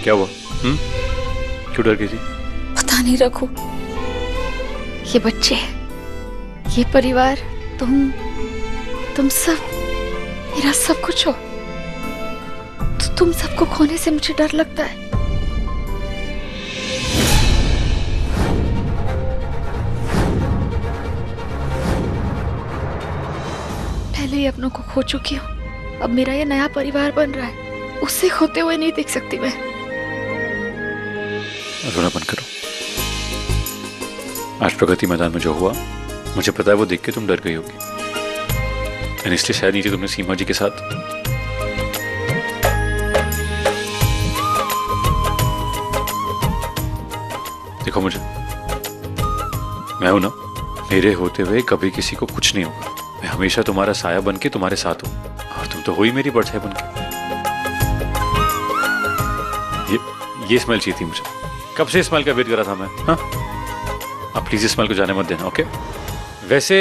क्या हुआ? क्यों डर गई थी? पता नहीं रघु, ये बच्चे, ये परिवार, तुम सब मेरा सब कुछ हो। तो तुम सबको खोने से मुझे डर लगता है। पहले ही अपनों को खो चुकी हूँ, अब मेरा ये नया परिवार बन रहा है, उसे खोते हुए नहीं देख सकती मैं। रोना बंद करो। आज प्रगति मैदान में जो हुआ, मुझे पता है वो देख के तुम डर गई होगी, और इसलिए शायद नीचे तुमने सीमा जी के साथ देखो मुझे, मैं हूं ना, मेरे होते हुए कभी किसी को कुछ नहीं होगा। मैं हमेशा तुम्हारा साया बन के तुम्हारे साथ हूं, और तुम तो हो ही मेरी परछाई बन के। ये स्मेल चाहिए थी मुझे, कब से स्मेल का वेट कर रहा था मैं। हाँ, अब प्लीज स्मेल को जाने मत देना, ओके? वैसे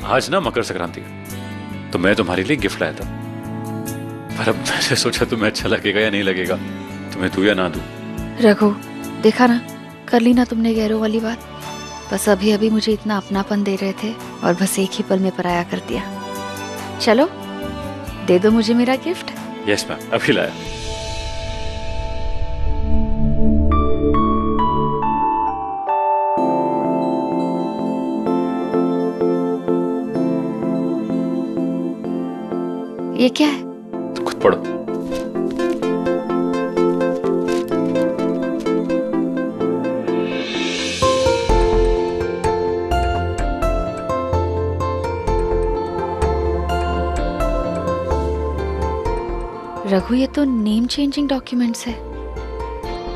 आज ना मकर संक्रांति है, तो मैं तुम्हारे लिए गिफ्ट लाया था, पर अब मैंने सोचा तुम्हें अच्छा लगेगा या नहीं लगेगा, तुम्हें दूं या ना दूं। रघु, देखा ना, कर ली ना तुमने गैरों वाली बात। बस अभी अभी मुझे इतना अपनापन दे रहे थे और बस एक ही पल में पराया कर दिया। चलो दे दो मुझे मेरा गिफ्ट। यस मैम, अभी लाया। ये क्या है? तो खुद पढ़ो। रघु, ये तो नेम चेंजिंग डॉक्यूमेंट्स है।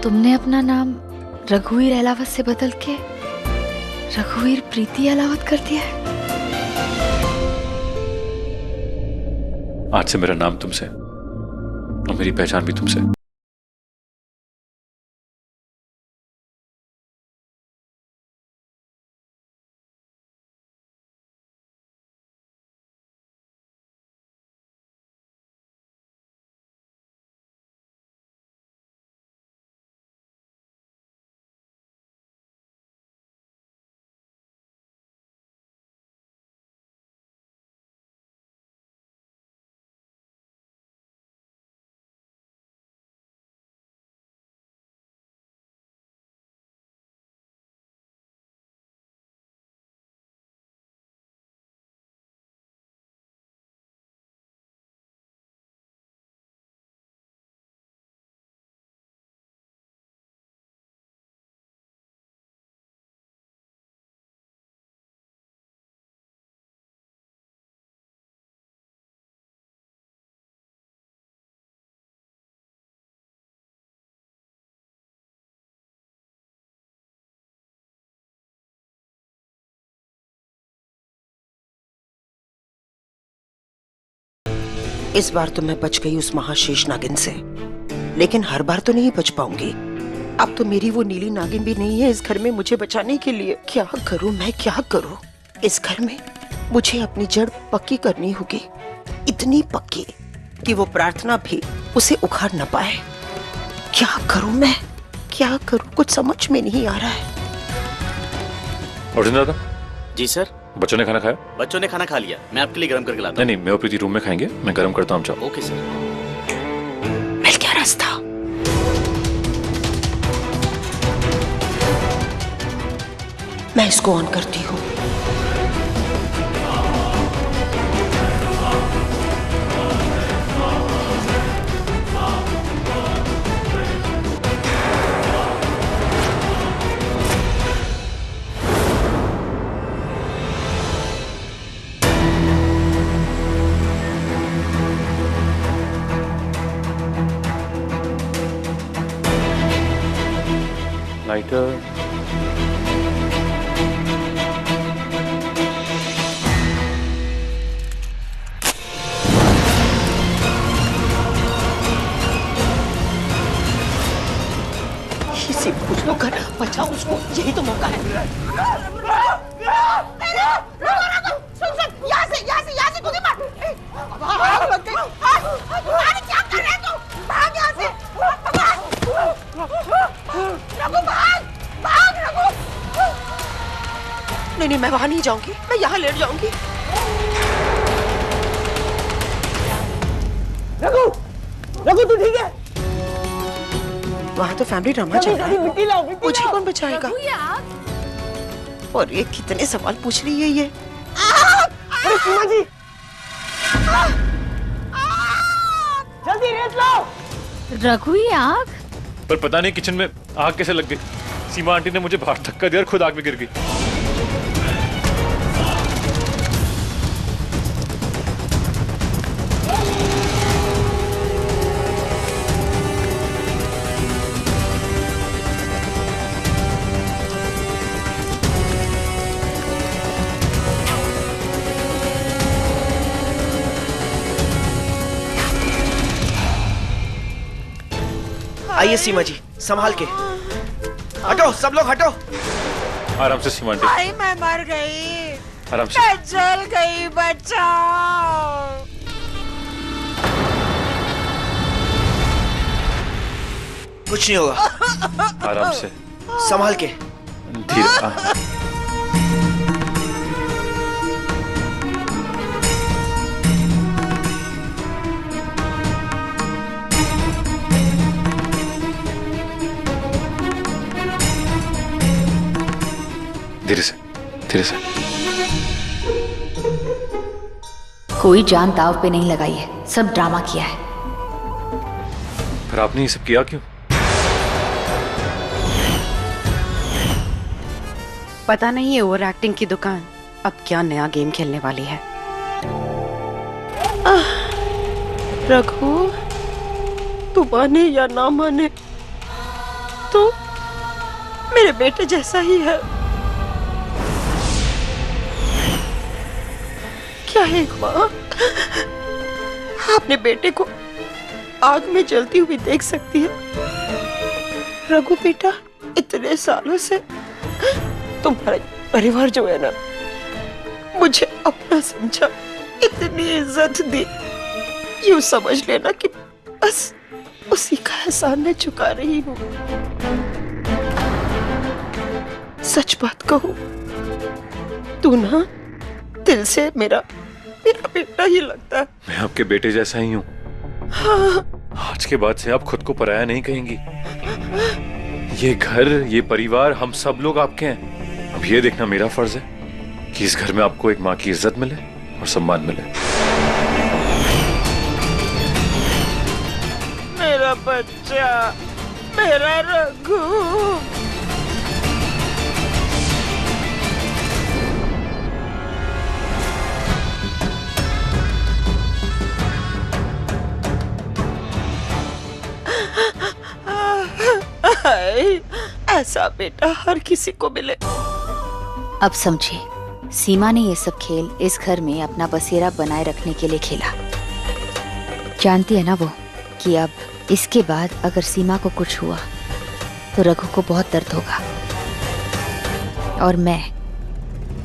तुमने अपना नाम रघुवीर अहलावत से बदल के रघुवीर प्रीति अहलावत कर दिया है। आज से मेरा नाम तुमसे और मेरी पहचान भी तुमसे। इस बार तो मैं बच गई उस महाशेष नागिन से, लेकिन हर बार तो नहीं बच पाऊंगी। अब तो मेरी वो नीली नागिन भी नहीं है इस घर में मुझे बचाने के लिए। क्या करूं मैं, क्या करूं? इस घर में मुझे अपनी जड़ पक्की करनी होगी, इतनी पक्की कि वो प्रार्थना भी उसे उखाड़ न पाए। क्या करूं मैं, क्या करूं? कुछ समझ में नहीं आ रहा है। अर्जुन दादा। जी सर। बच्चों ने खाना खाया? बच्चों ने खाना खा लिया, मैं आपके लिए गर्म करके लाता हूं। नहीं, मैं और प्रीति रूम में खाएंगे, मैं गर्म करता हूँ। जाओ। Okay sir. मिल गया रास्ता। मैं इसको ऑन करती हूँ। लाइटर। इसी कुछ लोग कर, बचाओ उसको, यही तो मौका है। यहाँ से गोली मार। क्या कर रहे हो तुम? भाग यहाँ से। नहीं नहीं, मैं वहां नहीं जाऊंगी, मैं यहाँ लेट जाऊंगी। रघु, रघु तू ठीक है? वहां तो फैमिली ड्रामा चल रहा है, मिट्टी लाओ, मिट्टी मुझे लाओ। कौन बचाएगा? और ये कितने सवाल पूछ रही है ये। अरे सीमा जी, जल्दी रेत लाओ। रघु, ये आग? पर पता नहीं किचन में आग कैसे लग गई। सीमा आंटी ने मुझे बाहर धक्का दिया और खुद आग में गिर गई। आइए सीमा जी, संभाल के। हटो, सब लोग हटो। आराम से सीमा आंटी, भाई मैं मर गई, आराम से। मैं जल गई, बचाओ। कुछ नहीं होगा, आराम से, संभाल के। धीरे। धीरे से, धीरे से। कोई जान दाव पे नहीं लगाई है, सब ड्रामा किया है। फिर आपने ये सब किया क्यों? पता नहीं है ओवर एक्टिंग की दुकान अब क्या नया गेम खेलने वाली है। रघु, तू माने या ना माने तो मेरे बेटे जैसा ही है। क्या है एक माँ अपने बेटे को आग में जलती हुई देख सकती है? रघु बेटा, इतने सालों से तुम्हारा परिवार जो है ना, मुझे अपना समझा, इतनी इज्जत दी, यूं समझ लेना कि बस उसी का एहसान मैं चुका रही हूँ। सच बात कहूँ, तू ना दिल से मेरा बेटा ही लगता है। मैं आपके बेटे जैसा ही हूँ। हाँ। आज के बाद से आप खुद को पराया नहीं कहेंगी। ये घर, ये परिवार, हम सब लोग आपके हैं। अब ये देखना मेरा फर्ज है कि इस घर में आपको एक माँ की इज्जत मिले और सम्मान मिले। मेरा बच्चा, मेरा रघु। ऐसा बेटा हर किसी को मिले। अब समझे, सीमा ने ये सब खेल इस घर में अपना बसेरा बनाए रखने के लिए खेला। जानती है ना वो कि अब इसके बाद अगर सीमा को कुछ हुआ तो रघु को बहुत दर्द होगा, और मैं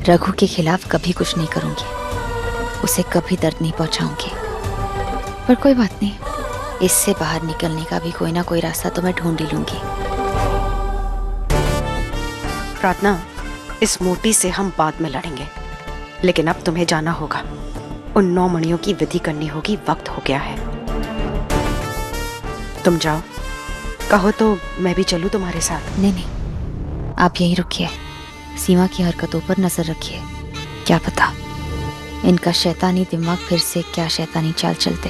रघु के खिलाफ कभी कुछ नहीं करूंगी, उसे कभी दर्द नहीं पहुंचाऊंगी। पर कोई बात नहीं, इससे बाहर निकलने का भी कोई ना कोई रास्ता तो मैं ढूंढ ही लूंगी। प्रार्थना, इस मोटी से हम बाद में लड़ेंगे, लेकिन अब तुम्हें जाना होगा। उन 9 मणियों की विधि करनी होगी, वक्त हो गया है। तुम जाओ, कहो तो मैं भी चलूं तुम्हारे साथ। नहीं नहीं, आप यहीं रुकिए, सीमा की हरकतों पर नजर रखिए। क्या पता इनका शैतानी दिमाग फिर से क्या शैतानी चाल चलते।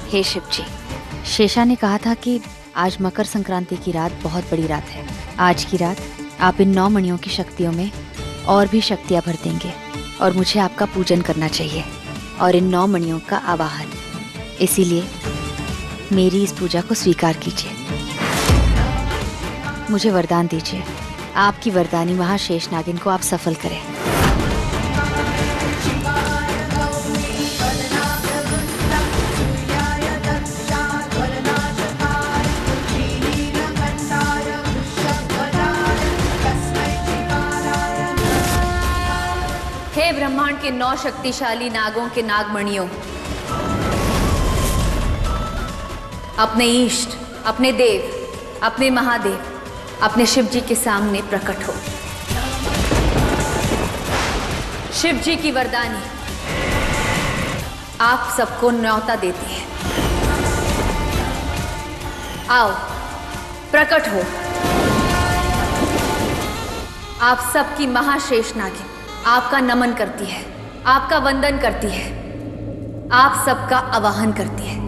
हे शिव जी, शेषा ने कहा था कि आज मकर संक्रांति की रात बहुत बड़ी रात है। आज की रात आप इन 9 मणियों की शक्तियों में और भी शक्तियां भर देंगे, और मुझे आपका पूजन करना चाहिए और इन 9 मणियों का आवाहन। इसीलिए मेरी इस पूजा को स्वीकार कीजिए। मुझे वरदान दीजिए, आपकी वरदानी महाशेष नागिन को आप सफल करें। ब्रह्मांड के 9 शक्तिशाली नागों के नागमणियों, अपने इष्ट, अपने देव, अपने महादेव, अपने शिव जी के सामने प्रकट हो। शिव जी की वरदानी आप सबको न्योता देती है। आओ, प्रकट हो। आप सबकी महाशेष नागिन आपका नमन करती है, आपका वंदन करती है, आप सबका आवाहन करती है।